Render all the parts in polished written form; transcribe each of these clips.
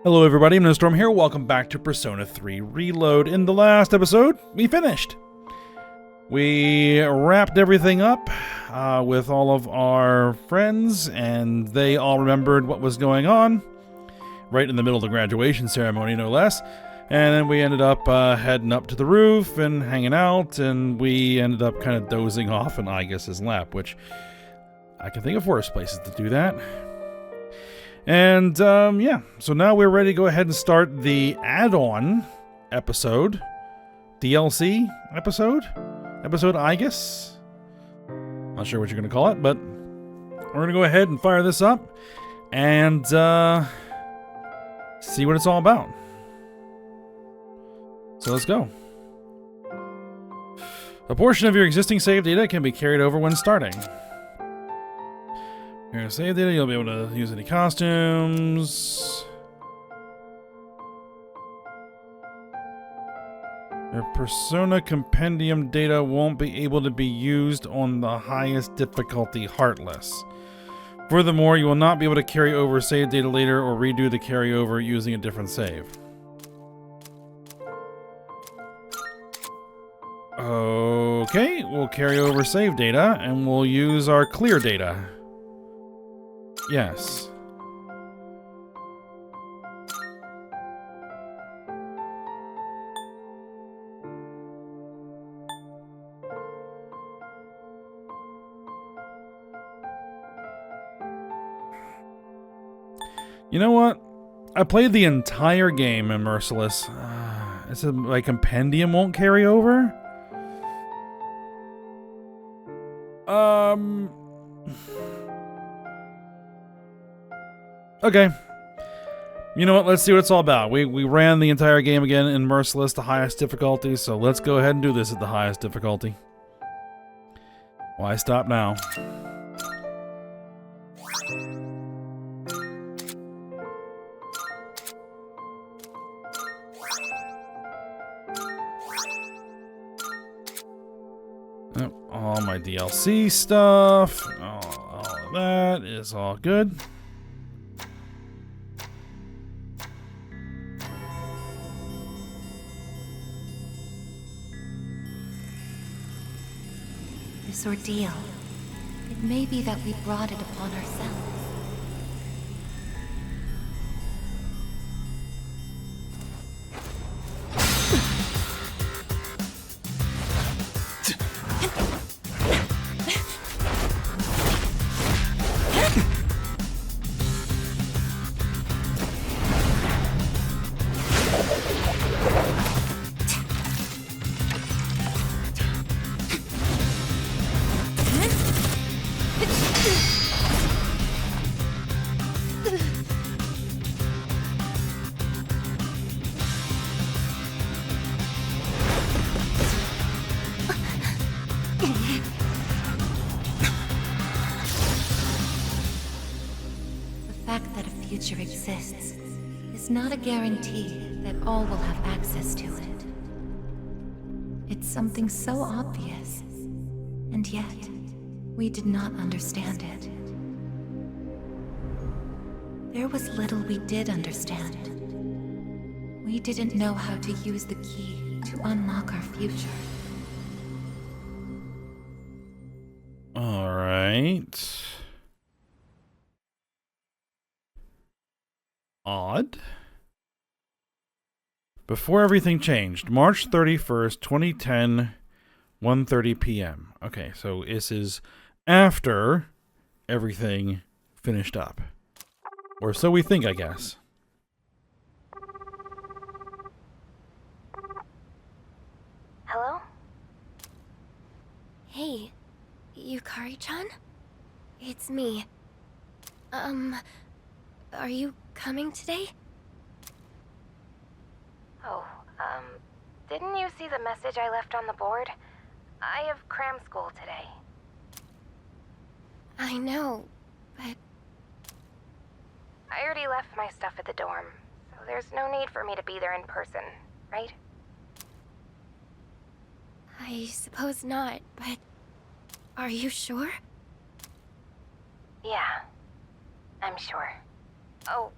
Hello everybody, I'm Storm here. Welcome back to Persona 3 Reload. In the last episode, we finished. We wrapped everything up with all of our friends, and they all remembered what was going on. Right in the middle of the graduation ceremony, no less. And then we ended up heading up to the roof and hanging out, and we ended up kind of dozing off in Igus's lap, which I can think of worse places to do that. And, yeah, so now we're ready to go ahead and start the add-on episode, DLC episode Igus. Not sure what you're going to call it, but we're going to go ahead and fire this up and, see what it's all about. So let's go. A portion of your existing save data can be carried over when starting. Your save data, you'll be able to use any costumes. Your Persona Compendium data won't be able to be used on the highest difficulty Heartless. Furthermore, you will not be able to carry over save data later or redo the carryover using a different save. Okay, we'll carry over save data and we'll use our clear data. Yes. You know what? I played the entire game in Merciless. It said my compendium won't carry over? Okay. You know what? Let's see what it's all about. We ran the entire game again in Merciless, the highest difficulty, so let's go ahead and do this at the highest difficulty. Why stop now? Oh, all my DLC stuff. All of that is all good. This ordeal, it may be that we brought it upon ourselves. Exists is not a guarantee that all will have access to it. It's something so obvious, and yet we did not understand it. There was little we did understand. We didn't know how to use the key to unlock our future. All right. Odd. Before everything changed, March 31st, 2010, 1:30 p.m. Okay, so this is after everything finished up. Or so we think, I guess. Hello? Hey, Yukari-chan? It's me. Are you coming today? Oh, didn't you see the message I left on the board? I have cram school today. I know, but I already left my stuff at the dorm, so there's no need for me to be there in person, right? I suppose not, but are you sure? Yeah, I'm sure. Oh,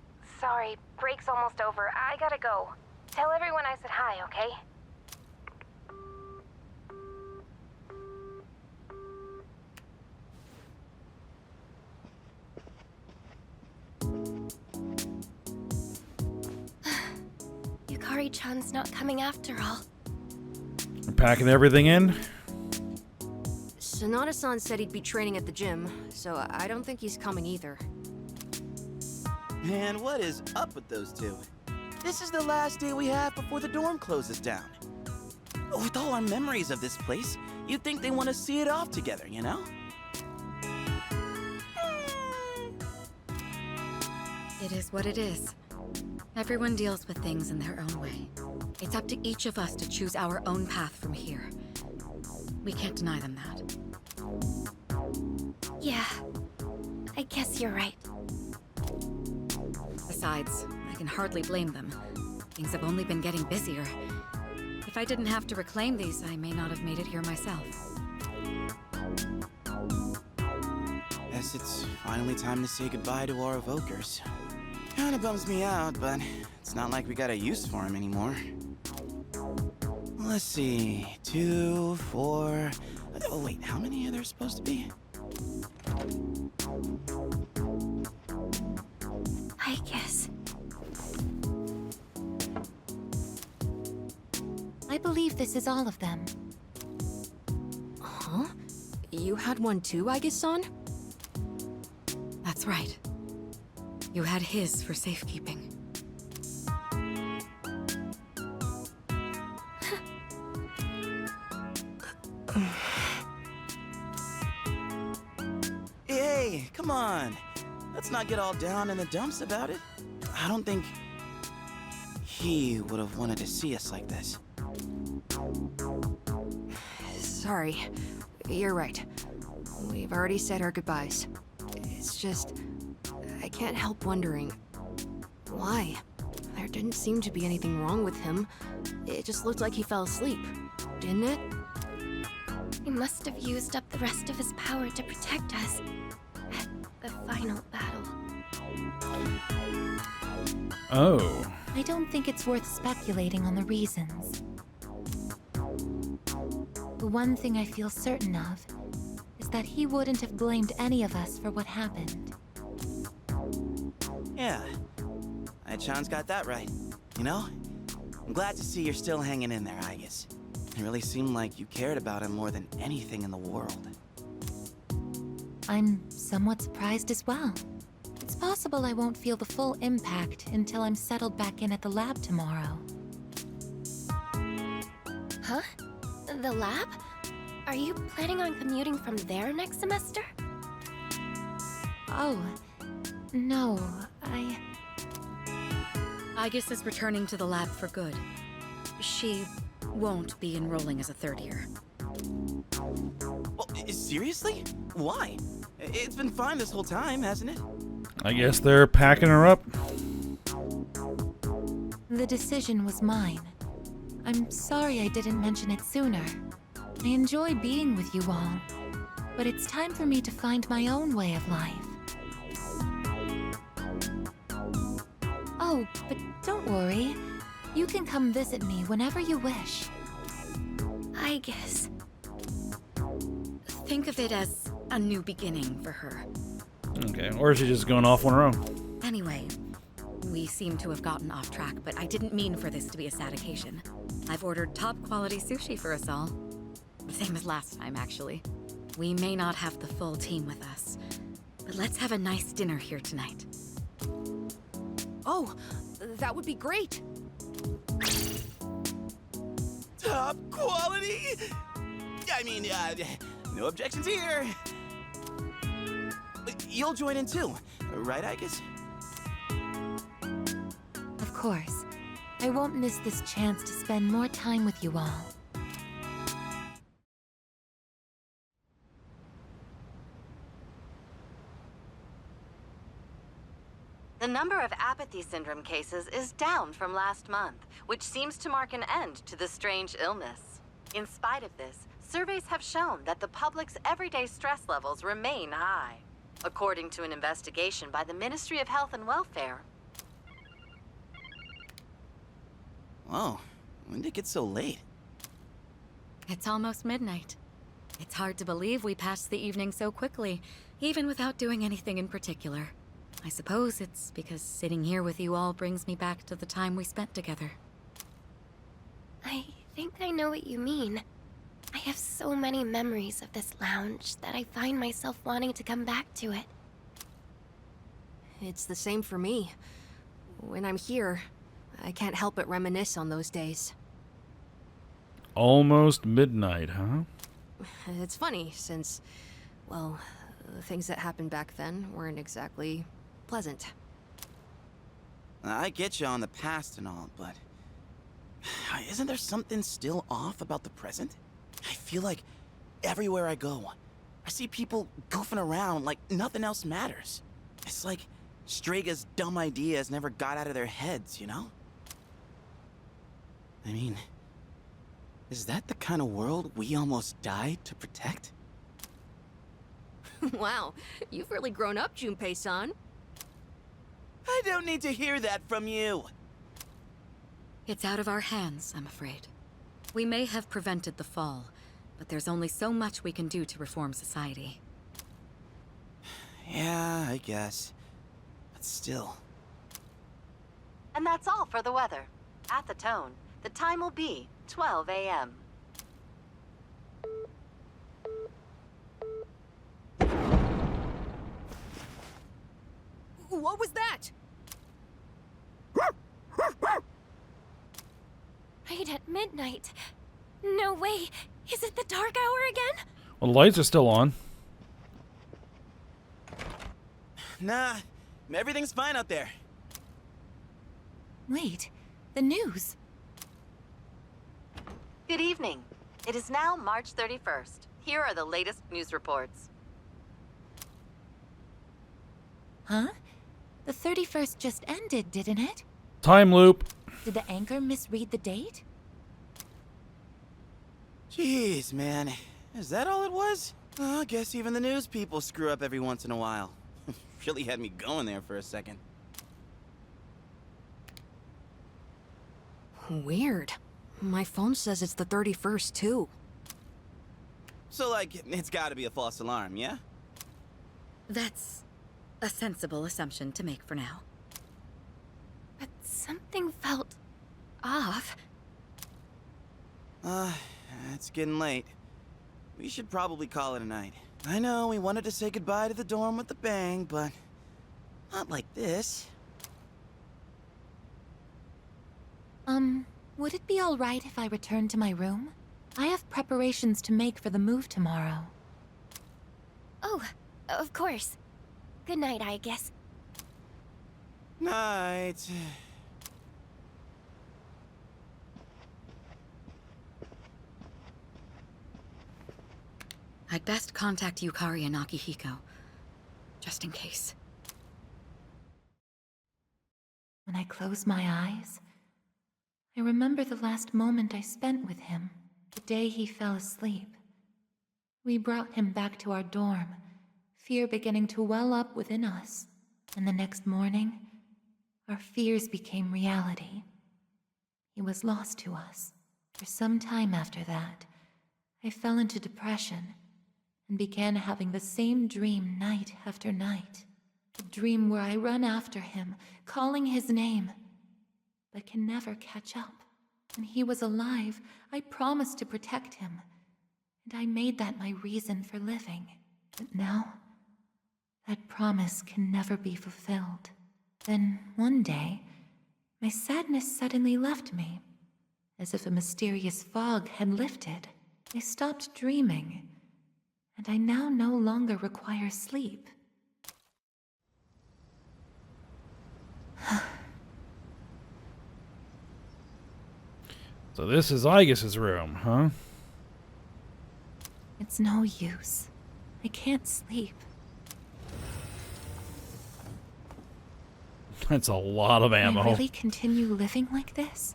sorry. Break's almost over. I gotta go. Tell everyone I said hi, okay? Yukari-chan's not coming after all. We're packing everything in. Sonata-san said he'd be training at the gym, so I don't think he's coming either. Man, what is up with those two? This is the last day we have before the dorm closes down. With all our memories of this place, you'd think they want to see it off together, you know? It is what it is. Everyone deals with things in their own way. It's up to each of us to choose our own path from here. We can't deny them that. Yeah, I guess you're right. Besides, I can hardly blame them. Things have only been getting busier. If I didn't have to reclaim these, I may not have made it here myself. Guess it's finally time to say goodbye to our evokers. Kinda bums me out, but it's not like we got a use for them anymore. Let's see, 2, 4... Oh wait, how many are there supposed to be? I guess. I believe this is all of them. Huh? You had one too, Aigis-san? That's right. You had his for safekeeping. Hey, come on! Let's not get all down in the dumps about it. I don't think he would have wanted to see us like this. Sorry. You're right. We've already said our goodbyes. It's just... I can't help wondering... why? There didn't seem to be anything wrong with him. It just looked like he fell asleep, didn't it? He must have used up the rest of his power to protect us at the final battle. Oh. I don't think it's worth speculating on the reasons. The one thing I feel certain of is that he wouldn't have blamed any of us for what happened. Yeah. Ai-chan's got that right. You know? I'm glad to see you're still hanging in there, Aigis. It really seemed like you cared about him more than anything in the world. I'm somewhat surprised as well. It's possible I won't feel the full impact until I'm settled back in at the lab tomorrow. Huh? The lab? Are you planning on commuting from there next semester? Oh, no, Aigis is returning to the lab for good. She won't be enrolling as a third year. Well, seriously? Why? It's been fine this whole time, hasn't it? I guess they're packing her up. The decision was mine. I'm sorry I didn't mention it sooner. I enjoy being with you all, but it's time for me to find my own way of life. Oh, but don't worry. You can come visit me whenever you wish. I guess. Think of it as a new beginning for her. Okay, or is she just going off on her own? Anyway, we seem to have gotten off track, but I didn't mean for this to be a sad occasion. I've ordered top-quality sushi for us all. The same as last time, actually. We may not have the full team with us, but let's have a nice dinner here tonight. Oh, that would be great! Top quality? I mean, no objections here. You'll join in too, right, Aigis? Of course. I won't miss this chance to spend more time with you all. The number of apathy syndrome cases is down from last month, which seems to mark an end to the strange illness. In spite of this, surveys have shown that the public's everyday stress levels remain high. According to an investigation by the Ministry of Health and Welfare, Whoa, when did it get so late? It's almost midnight. It's hard to believe we passed the evening so quickly, even without doing anything in particular. I suppose it's because sitting here with you all brings me back to the time we spent together. I think I know what you mean. I have so many memories of this lounge that I find myself wanting to come back to it. It's the same for me. When I'm here, I can't help but reminisce on those days. Almost midnight, huh? It's funny, since, well, the things that happened back then weren't exactly pleasant. I get you on the past and all, but isn't there something still off about the present? I feel like everywhere I go, I see people goofing around like nothing else matters. It's like Straga's dumb ideas never got out of their heads, you know? I mean, is that the kind of world we almost died to protect? Wow, you've really grown up, Junpei-san. I don't need to hear that from you. It's out of our hands, I'm afraid. We may have prevented the fall, but there's only so much we can do to reform society. Yeah, I guess. But still. And that's all for the weather. At the tone, the time will be 12 a.m. What was that? Right at midnight. No way. Is it the dark hour again? Well, the lights are still on. Nah, everything's fine out there. Wait, the news. Good evening. It is now March 31st. Here are the latest news reports. Huh? The 31st just ended, didn't it? Time loop. Did the anchor misread the date? Jeez, man. Is that all it was? Oh, I guess even the news people screw up every once in a while. Really had me going there for a second. Weird. My phone says it's the 31st, too. So, like, it's gotta be a false alarm, yeah? That's a sensible assumption to make for now. But something felt off. It's getting late. We should probably call it a night. I know we wanted to say goodbye to the dorm with a bang, but not like this. Would it be all right if I returned to my room? I have preparations to make for the move tomorrow. Oh, of course. Good night, I guess. Night. I'd best contact Yukari and Akihiko, just in case. When I close my eyes, I remember the last moment I spent with him, the day he fell asleep. We brought him back to our dorm, fear beginning to well up within us, and the next morning, our fears became reality. He was lost to us. For some time after that, I fell into depression and began having the same dream night after night. A dream where I run after him, calling his name, but can never catch up. When he was alive, I promised to protect him, and I made that my reason for living. But now, that promise can never be fulfilled. Then, one day, my sadness suddenly left me, as if a mysterious fog had lifted. I stopped dreaming, and I now no longer require sleep. So this is Aigus's room, huh? It's no use. I can't sleep. That's a lot of Can ammo. I really continue living like this?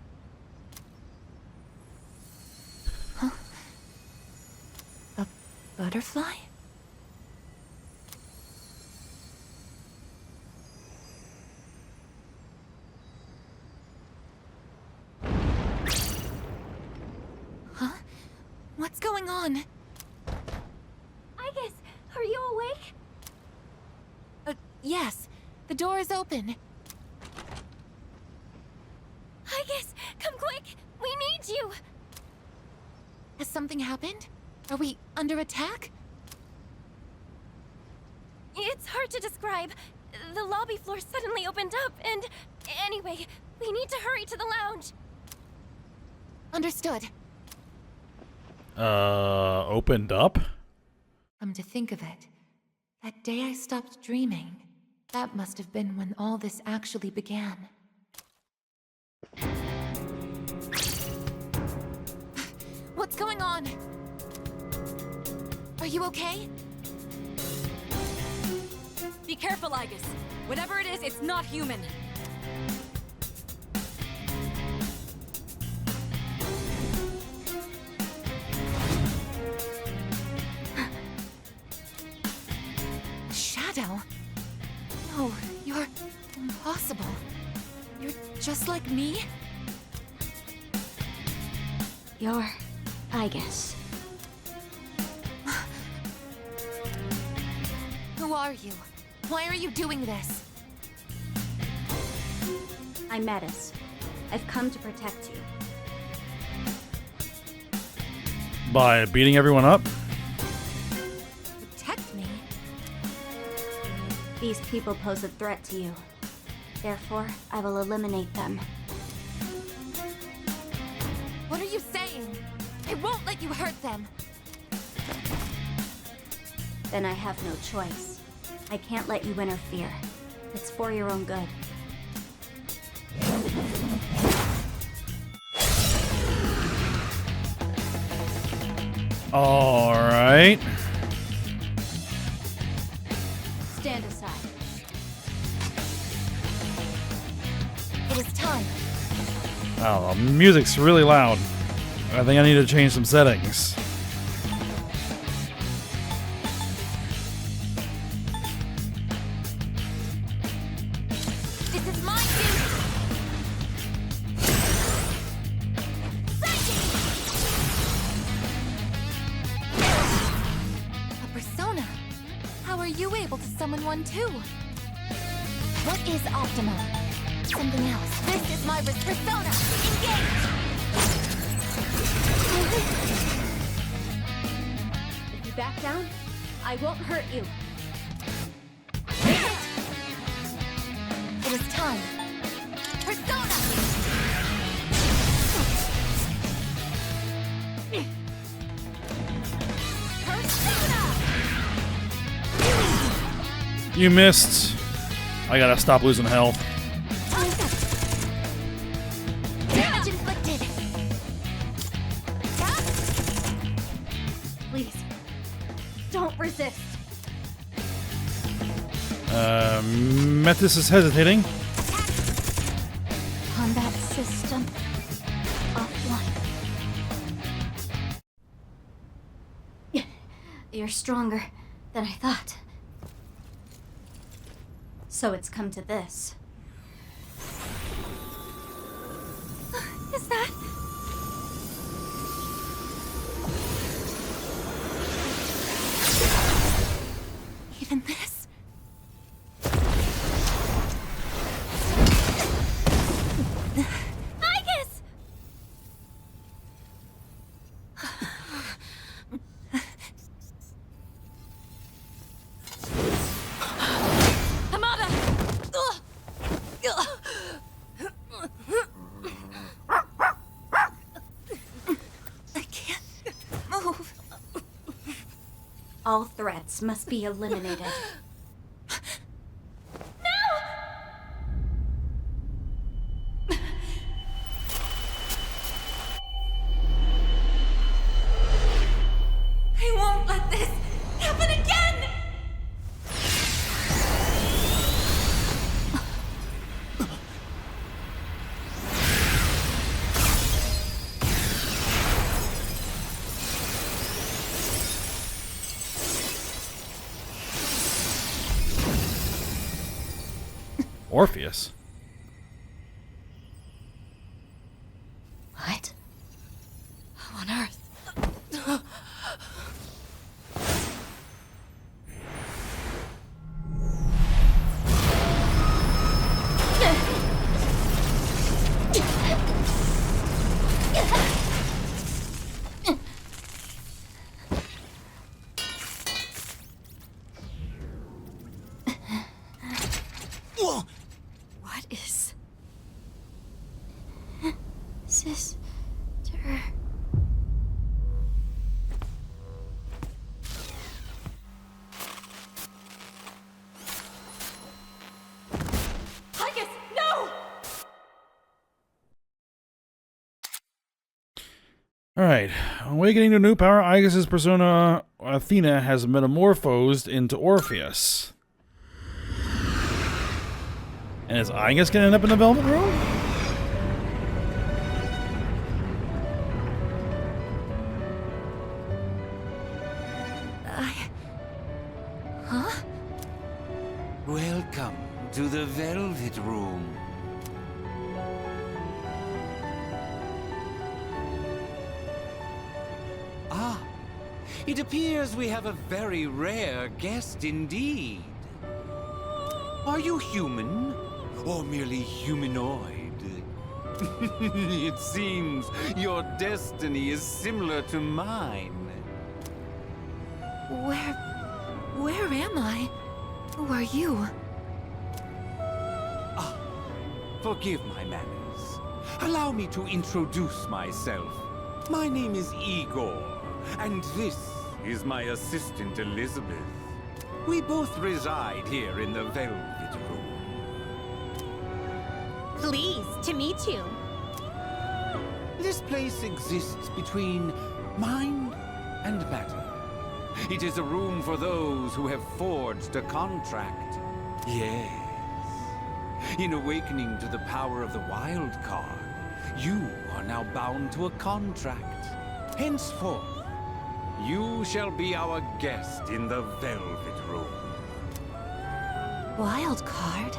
Huh? A butterfly? going on? Igus, are you awake? Yes. The door is open. Igus, come quick! We need you! Has something happened? Are we under attack? It's hard to describe. The lobby floor suddenly opened up, and... Anyway, we need to hurry to the lounge. Understood. Opened up? Come to think of it, that day I stopped dreaming, that must have been when all this actually began. What's going on? Are you okay? Be careful, Igus. Whatever it is, it's not human. Shadow? No, you're impossible. You're just like me? You're Igus. Who are you? Why are you doing this? I'm Metis. I've come to protect you. By beating everyone up? Protect me? These people pose a threat to you. Therefore, I will eliminate them. What are you saying? I won't let you hurt them. Then I have no choice. I can't let you interfere. It's for your own good. All right. Stand aside. It is time. Oh, the music's really loud. I think I need to change some settings. This is my duty. A persona. How are you able to summon one too? What is optimal? Something else. This is my persona. Engage. If you back down, I won't hurt you. It is time. Persona. Persona. You missed. I gotta stop losing health. Damage inflicted. Please, don't resist. Metis is hesitating. Combat system offline. You're stronger than I thought. So it's come to this. Is that... Even this? Igus! Hamada! I can't move. All threats must be eliminated. I won't let this happen again! Orpheus. What? How on earth? sister. Alright, awakening to new power, Aegis's persona Athena has metamorphosed into Orpheus. And is Aegis gonna end up in the Velvet Room? Huh? Welcome to the Velvet Room. Ah, it appears we have a very rare guest indeed. Are you human, or merely humanoid? It seems your destiny is similar to mine. Where am I? Who are you? Forgive my manners. Allow me to introduce myself. My name is Igor, and this is my assistant Elizabeth. We both reside here in the Velvet Room. Pleased to meet you. This place exists between mind and matter. It is a room for those who have forged a contract. Yes. In awakening to the power of the wild card, you are now bound to a contract. Henceforth, you shall be our guest in the Velvet Room. Wild card?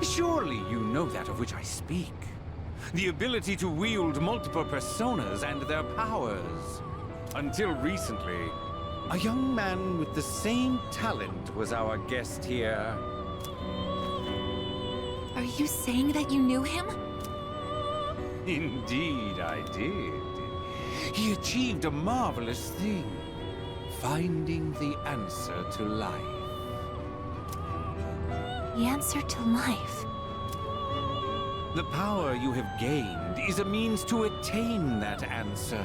Surely you know that of which I speak. The ability to wield multiple personas and their powers. Until recently, a young man with the same talent was our guest here. Are you saying that you knew him? Indeed, I did. He achieved a marvelous thing, finding the answer to life. The answer to life? The power you have gained is a means to attain that answer.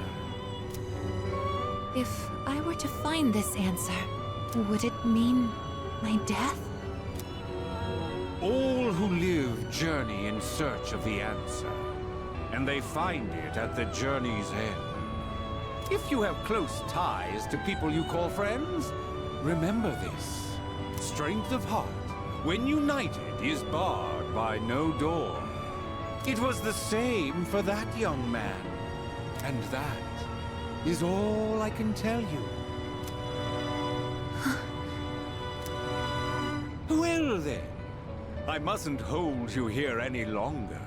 If I were to find this answer, would it mean my death? All who live journey in search of the answer, and they find it at the journey's end. If you have close ties to people you call friends, remember this. Strength of heart, when united, is barred by no door. It was the same for that young man, and that is all I can tell you. Well then, I mustn't hold you here any longer.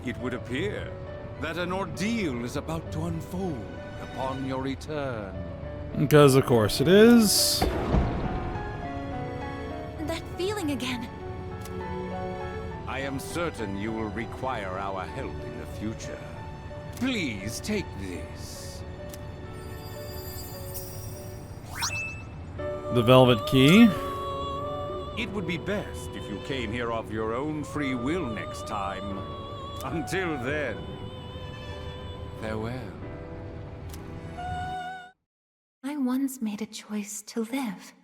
It would appear that an ordeal is about to unfold upon your return. Because of course it is. That feeling again. I am certain you will require our help in the future. Please take this. The Velvet Key. It would be best if you came here of your own free will next time. Until then, farewell. I once made a choice to live.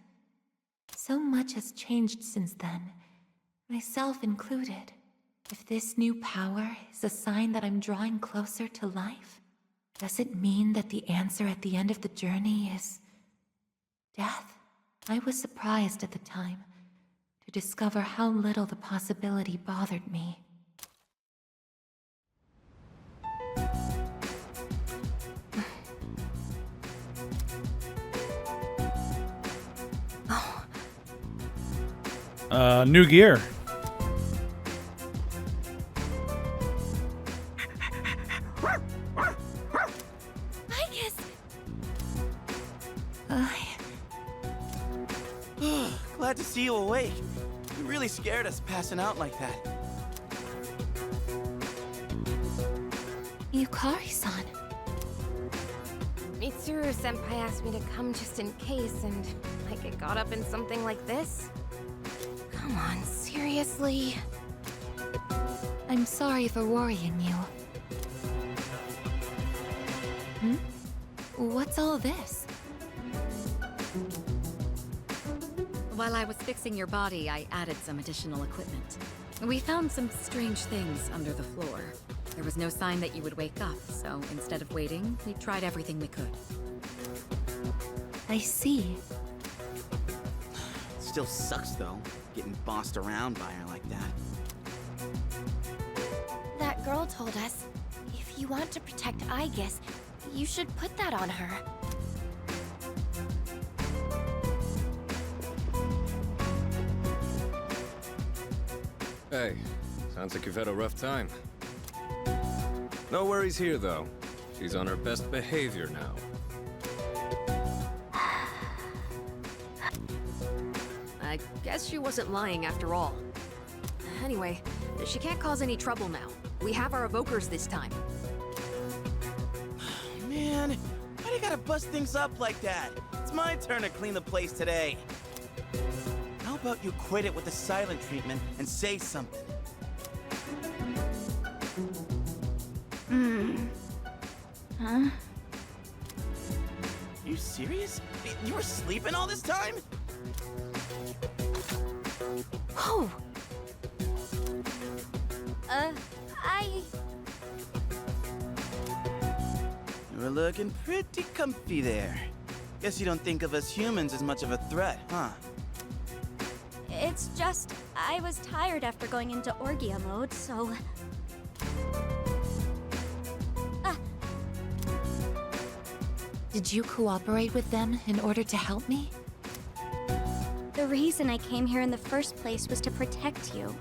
So much has changed since then, myself included. If this new power is a sign that I'm drawing closer to life, does it mean that the answer at the end of the journey is death? I was surprised at the time to discover how little the possibility bothered me. New gear. Glad to see you awake. You really scared us passing out like that. Yukari-san. Mitsuru-senpai asked me to come just in case, and I get caught up in something like this? Come on, seriously? I'm sorry for worrying you. What's all this? While I was fixing your body, I added some additional equipment. We found some strange things under the floor. There was no sign that you would wake up, so instead of waiting, we tried everything we could. I see. Still sucks, though, getting bossed around by her like that. That girl told us, if you want to protect Aegis, you should put that on her. Hey, sounds like you've had a rough time. No worries here, though. She's on her best behavior now. I guess she wasn't lying after all. Anyway, she can't cause any trouble now. We have our evokers this time. Man, why do you gotta bust things up like that? It's my turn to clean the place today. How about you quit it with the silent treatment and say something? Huh? You serious? You were sleeping all this time? Oh! You were looking pretty comfy there. Guess you don't think of us humans as much of a threat, huh? It's just, I was tired after going into Orgia mode, so... Did you cooperate with them in order to help me? The reason I came here in the first place was to protect you.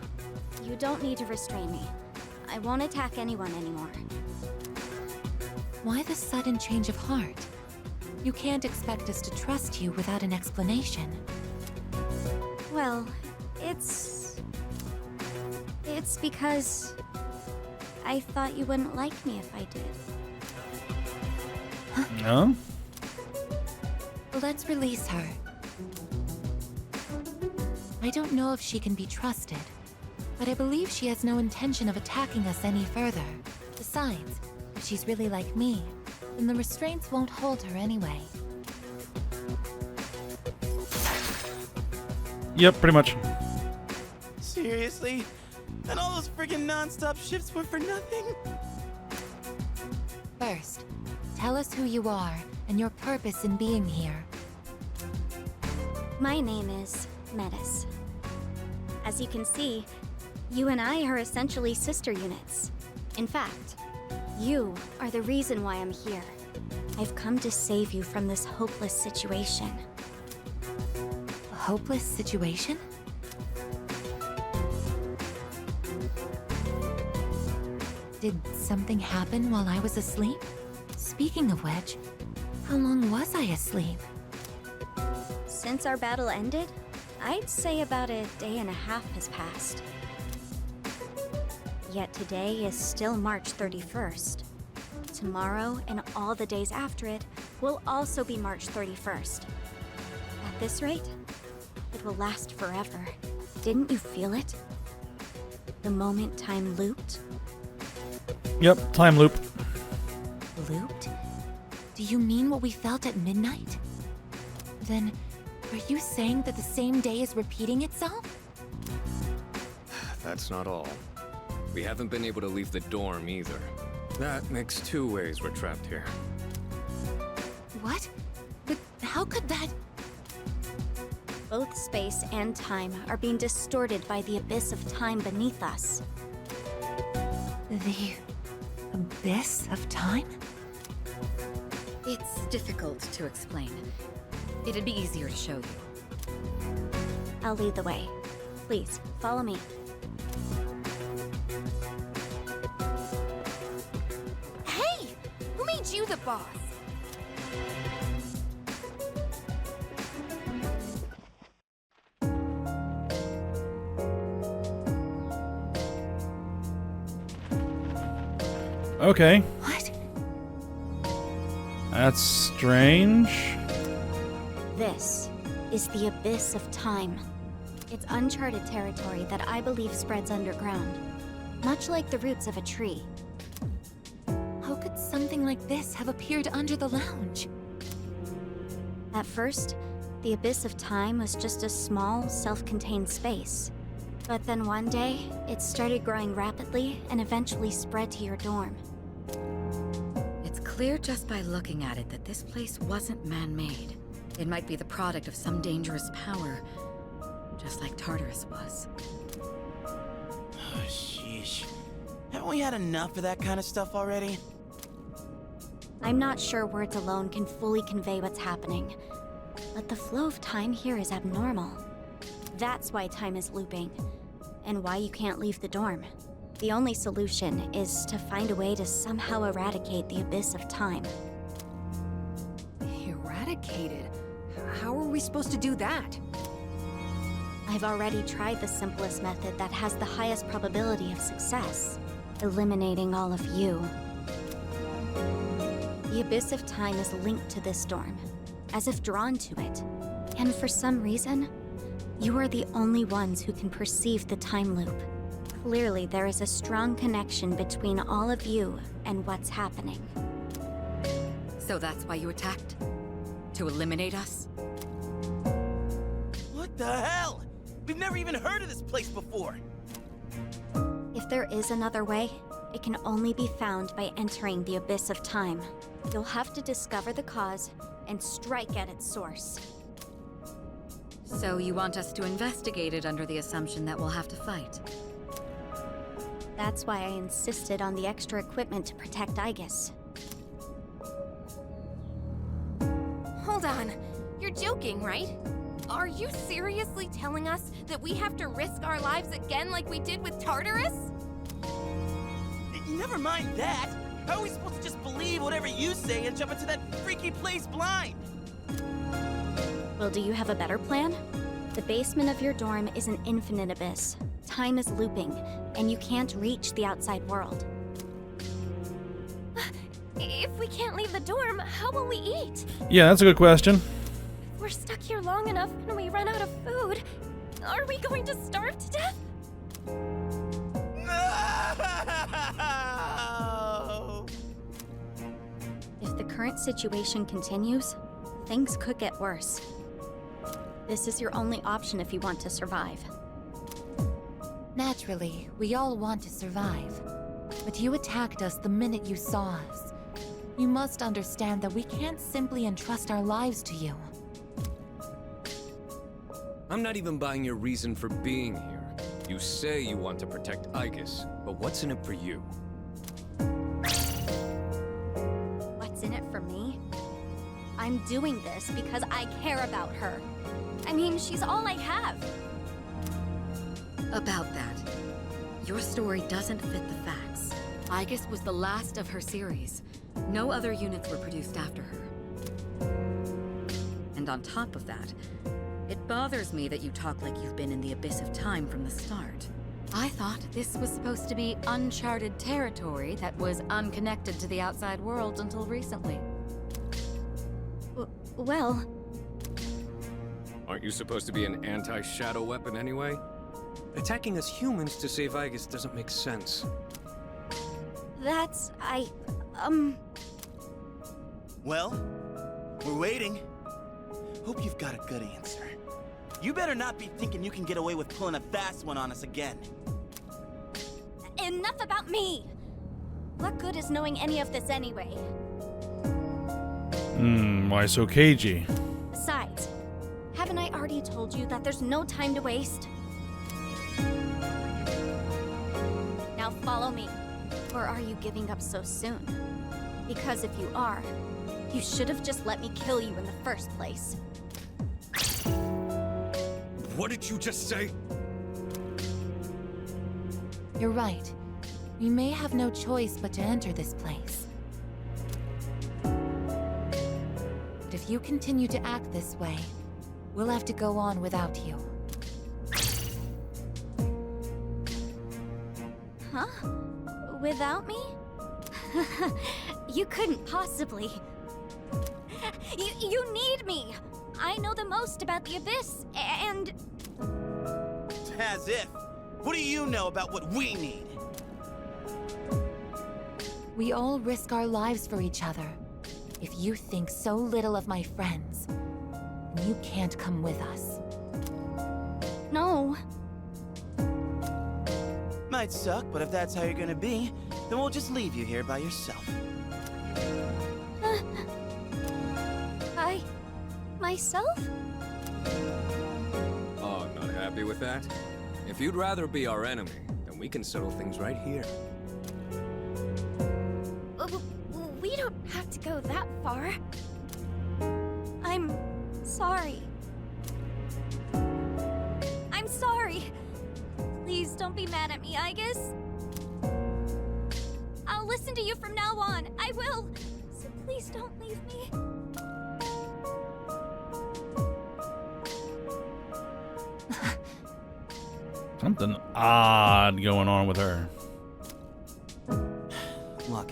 You don't need to restrain me. I won't attack anyone anymore. Why the sudden change of heart? You can't expect us to trust you without an explanation. Well, it's because... I thought you wouldn't like me if I did. No? Let's release her. I don't know if she can be trusted, but I believe she has no intention of attacking us any further. Besides, if she's really like me, then the restraints won't hold her anyway. Yep, pretty much. Seriously? And all those friggin' non-stop shifts were for nothing? First, tell us who you are and your purpose in being here. My name is Metis. As you can see, you and I are essentially sister units. In fact, you are the reason why I'm here. I've come to save you from this hopeless situation. A hopeless situation? Did something happen while I was asleep? Speaking of which, how long was I asleep? Since our battle ended, I'd say about a day and a half has passed. Yet today is still March 31st. Tomorrow and all the days after it will also be March 31st. At this rate, it will last forever. Didn't you feel it? The moment time looped? Yep, time loop. Looped? Do you mean what we felt at midnight? Then, are you saying that the same day is repeating itself? That's not all. We haven't been able to leave the dorm either. That makes two ways we're trapped here. What? But how could that... Both space and time are being distorted by the abyss of time beneath us. The... abyss of time? It's difficult to explain. It'd be easier to show you. I'll lead the way. Please, follow me. Hey! Who made you the boss? Okay. What? That's strange. This is the abyss of time. It's uncharted territory that I believe spreads underground. much like the roots of a tree. How could something like this have appeared under the lounge? At first, the Abyss of Time was just a small, self-contained space. But then one day, it started growing rapidly and eventually spread to your dorm. It's clear just by looking at it that this place wasn't man-made. It might be the product of some dangerous power, just like Tartarus was. Oh, sheesh. Haven't we had enough of that kind of stuff already? I'm not sure words alone can fully convey what's happening, but the flow of time here is abnormal. That's why time is looping, and why you can't leave the dorm. The only solution is to find a way to somehow eradicate the Abyss of Time. Eradicated? How are we supposed to do that? I've already tried the simplest method that has the highest probability of success, eliminating all of you. The Abyss of Time is linked to this dorm, as if drawn to it. And for some reason, you are the only ones who can perceive the time loop. Clearly, there is a strong connection between all of you and what's happening. So that's why you attacked? To eliminate us? What the hell? We've never even heard of this place before. If there is another way, it can only be found by entering the Abyss of Time. You'll have to discover the cause and strike at its source. So you want us to investigate it under the assumption that we'll have to fight? That's why I insisted on the extra equipment to protect Aegis. Hold on. You're joking, right? Are you seriously telling us that we have to risk our lives again like we did with Tartarus? Never mind that. How are we supposed to just believe whatever you say and jump into that freaky place blind? Well, do you have a better plan? The basement of your dorm is an infinite abyss. Time is looping, and you can't reach the outside world. If we can't leave the dorm, how will we eat? Yeah, that's a good question. If we're stuck here long enough and we run out of food, are we going to starve to death? No! If the current situation continues, things could get worse. This is your only option if you want to survive. Naturally, we all want to survive. But you attacked us the minute you saw us. You must understand that we can't simply entrust our lives to you. I'm not even buying your reason for being here. You say you want to protect Aegis, but what's in it for you? What's in it for me? I'm doing this because I care about her. I mean, she's all I have. About that, your story doesn't fit the facts. Aegis was the last of her series. No other units were produced after her. And on top of that, it bothers me that you talk like you've been in the Abyss of Time from the start. I thought this was supposed to be uncharted territory that was unconnected to the outside world until recently. Well... Aren't you supposed to be an anti-shadow weapon anyway? Attacking us humans to save Aegis doesn't make sense. That's... Well, we're waiting. Hope you've got a good answer. You better not be thinking you can get away with pulling a fast one on us again. Enough about me! What good is knowing any of this anyway? Why so cagey? Besides, haven't I already told you that there's no time to waste? Now follow me. Or are you giving up so soon? Because if you are, you should have just let me kill you in the first place. What did you just say? You're right. We may have no choice but to enter this place. But if you continue to act this way, we'll have to go on without you. Huh? Without me? You couldn't possibly. You need me! I know the most about the Abyss, and... As if. What do you know about what we need? We all risk our lives for each other. If you think so little of my friends, you can't come with us. No. Might suck, but if that's how you're gonna be, then we'll just leave you here by yourself. Myself? Oh, not happy with that? If you'd rather be our enemy, then we can settle things right here. We don't have to go that far. I'm sorry. I'm sorry. Please don't be mad at me, Aigis. I'll listen to you from now on. I will. So please don't leave me. Something odd going on with her. Look,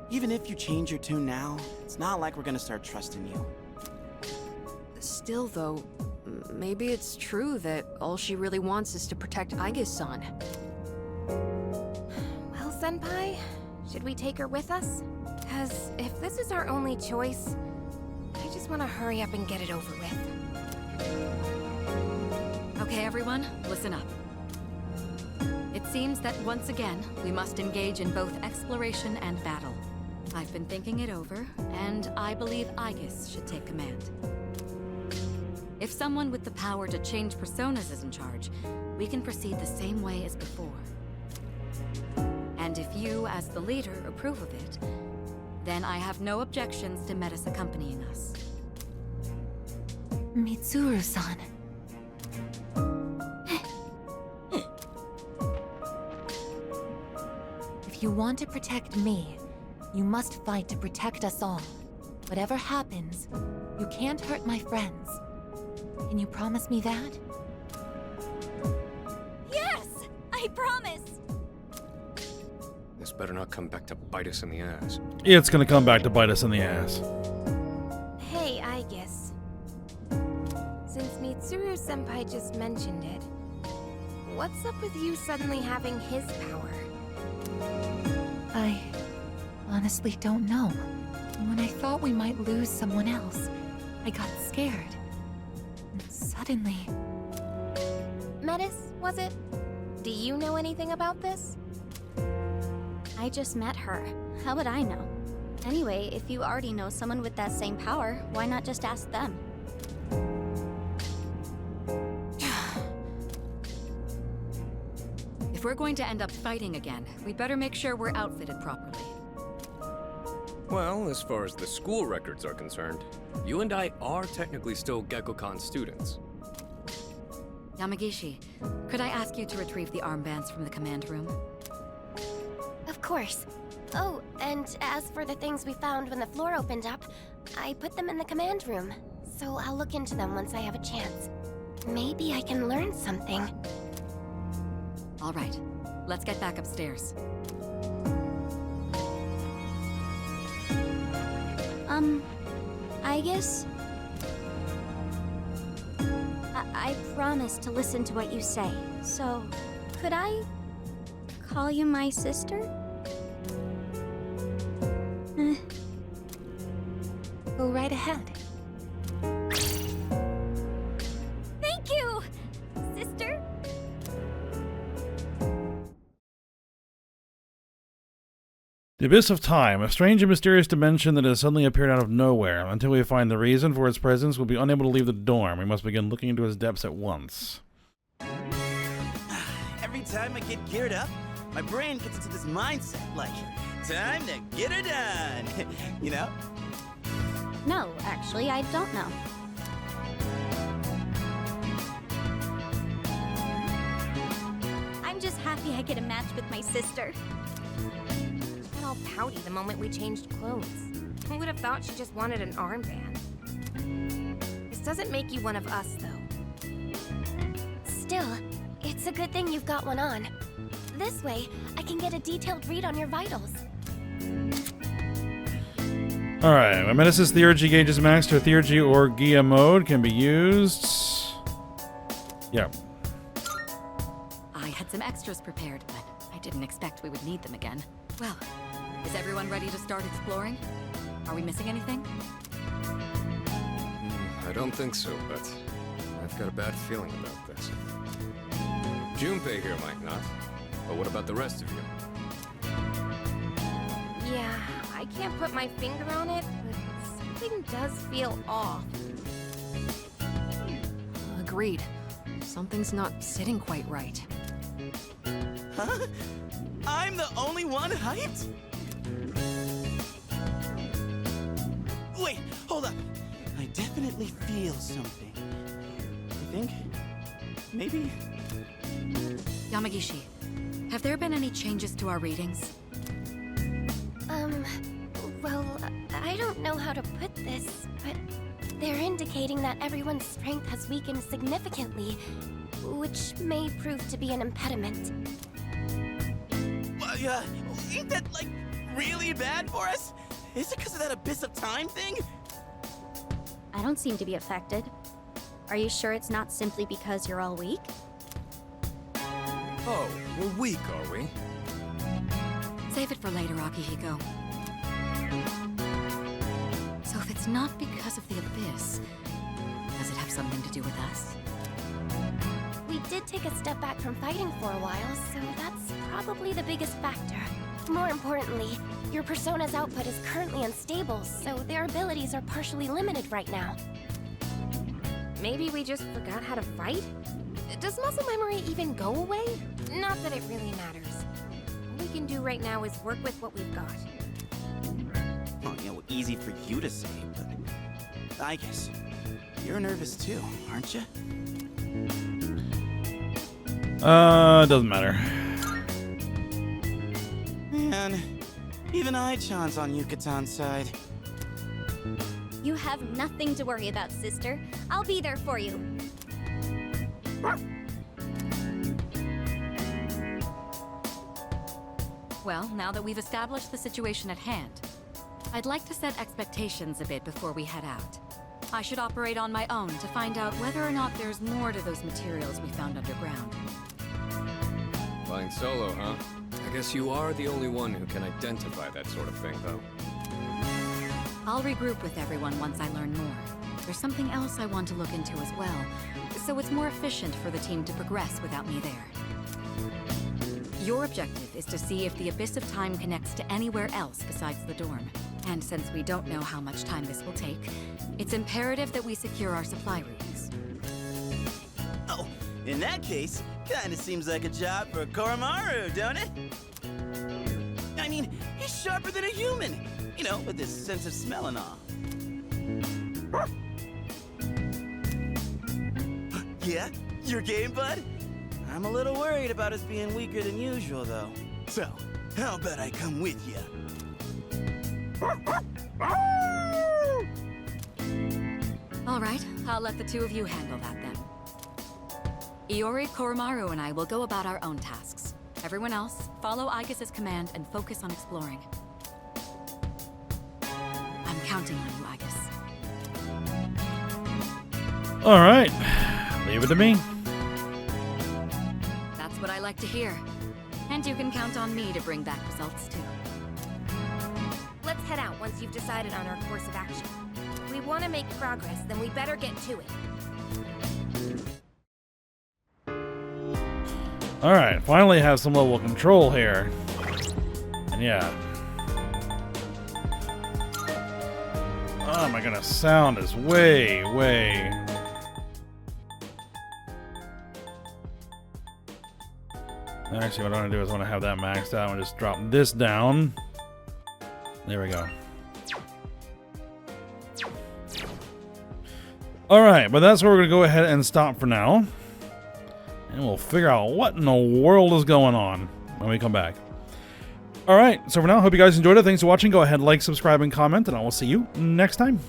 even if you change your tune now, it's not like we're gonna start trusting you. Still, though, maybe it's true that all she really wants is to protect Aigis-san. Well, Senpai, should we take her with us? Because if this is our only choice, I just want to hurry up and get it over with. Okay, everyone, listen up. It seems that once again, we must engage in both exploration and battle. I've been thinking it over, and I believe Aigis should take command. If someone with the power to change personas is in charge, we can proceed the same way as before. And if you, as the leader, approve of it, then I have no objections to Metis accompanying us. Mitsuru-san. If you want to protect me, you must fight to protect us all. Whatever happens, you can't hurt my friends. Can you promise me that? Yes! I promise! This better not come back to bite us in the ass. It's gonna come back to bite us in the ass. Hey, Aigis. Since Mitsuru-senpai just mentioned it, what's up with you suddenly having his power? I honestly don't know. When I thought we might lose someone else, I got scared. And suddenly... Metis, was it? Do you know anything about this? I just met her. How would I know? Anyway, if you already know someone with that same power, why not just ask them? If we're going to end up fighting again, we'd better make sure we're outfitted properly. Well, as far as the school records are concerned, you and I are technically still Gekkokan students. Yamagishi, could I ask you to retrieve the armbands from the command room? Of course. Oh, and as for the things we found when the floor opened up, I put them in the command room. So I'll look into them once I have a chance. Maybe I can learn something. All right, let's get back upstairs. Aigis? I promise to listen to what you say, so could I call you my sister? Go right ahead. Thank you, sister. The Abyss of Time, a strange and mysterious dimension that has suddenly appeared out of nowhere. Until we find the reason for its presence, we'll be unable to leave the dorm. We must begin looking into its depths at once. Every time I get geared up, my brain gets into this mindset, like, time to get her done, you know? No, actually, I don't know. I'm just happy I get a match with my sister. She got all pouty the moment we changed clothes. Who would have thought she just wanted an armband? This doesn't make you one of us, though. Still, it's a good thing you've got one on. This way, I can get a detailed read on your vitals. Alright, when Metis' theurgy gauge is maxed, her theurgy or Gia mode can be used. Yep. I had some extras prepared, but I didn't expect we would need them again. Well, Is everyone ready to start exploring? Are we missing anything? I don't think so, but I've got a bad feeling about this. Junpei here might not. But what about the rest of you? Yeah, I can't put my finger on it, but something does feel off. Agreed. Something's not sitting quite right. Huh? I'm the only one hyped? Wait, hold up. I definitely feel something. You think? Maybe? Yamagishi, have there been any changes to our readings? Well, I don't know how to put this, but they're indicating that everyone's strength has weakened significantly, which may prove to be an impediment. Ain't that, like, really bad for us? Is it because of that abyss of time thing? I don't seem to be affected. Are you sure it's not simply because you're all weak? Oh, we're weak, are we? Save it for later, Akihiko. So if it's not because of the abyss, does it have something to do with us? We did take a step back from fighting for a while, so that's probably the biggest factor. More importantly, your persona's output is currently unstable, so their abilities are partially limited right now. Maybe we just forgot how to fight? Does muscle memory even go away? Not that it really matters. All we can do right now is work with what we've got. Well, easy for you to say, but I guess you're nervous too, aren't you? It doesn't matter. Man, even I-chan's on Yukatan's side. You have nothing to worry about, sister. I'll be there for you. Well, now that we've established the situation at hand, I'd like to set expectations a bit before we head out. I should operate on my own to find out whether or not there's more to those materials we found underground. Flying solo, huh? I guess you are the only one who can identify that sort of thing, though. I'll regroup with everyone once I learn more. There's something else I want to look into as well, so it's more efficient for the team to progress without me there. Your objective is to see if the Abyss of Time connects to anywhere else besides the dorm. And since we don't know how much time this will take, it's imperative that we secure our supply routes. Oh, in that case, kinda seems like a job for Koromaru, don't it? I mean, he's sharper than a human, with his sense of smell and all. Yeah? Your game, bud? I'm a little worried about us being weaker than usual, though. So, how about I come with you? All right, I'll let the two of you handle that then. Iori, Koromaru, and I will go about our own tasks. Everyone else, follow Aigis' command and focus on exploring. I'm counting on you, Aigis. All right, leave it to me. That's what I like to hear. And you can count on me to bring back results, too. Let's head out once you've decided on our course of action. If we want to make progress, then we better get to it. All right, finally have some level of control here. And yeah. Oh my goodness, sound is way. Actually, what I want to do is I want to have that maxed out and just drop this down. There we go. All right, but that's where we're going to go ahead and stop for now. And we'll figure out what in the world is going on when we come back. All right, so for now, hope you guys enjoyed it. Thanks for watching. Go ahead, like, subscribe, and comment, and I will see you next time.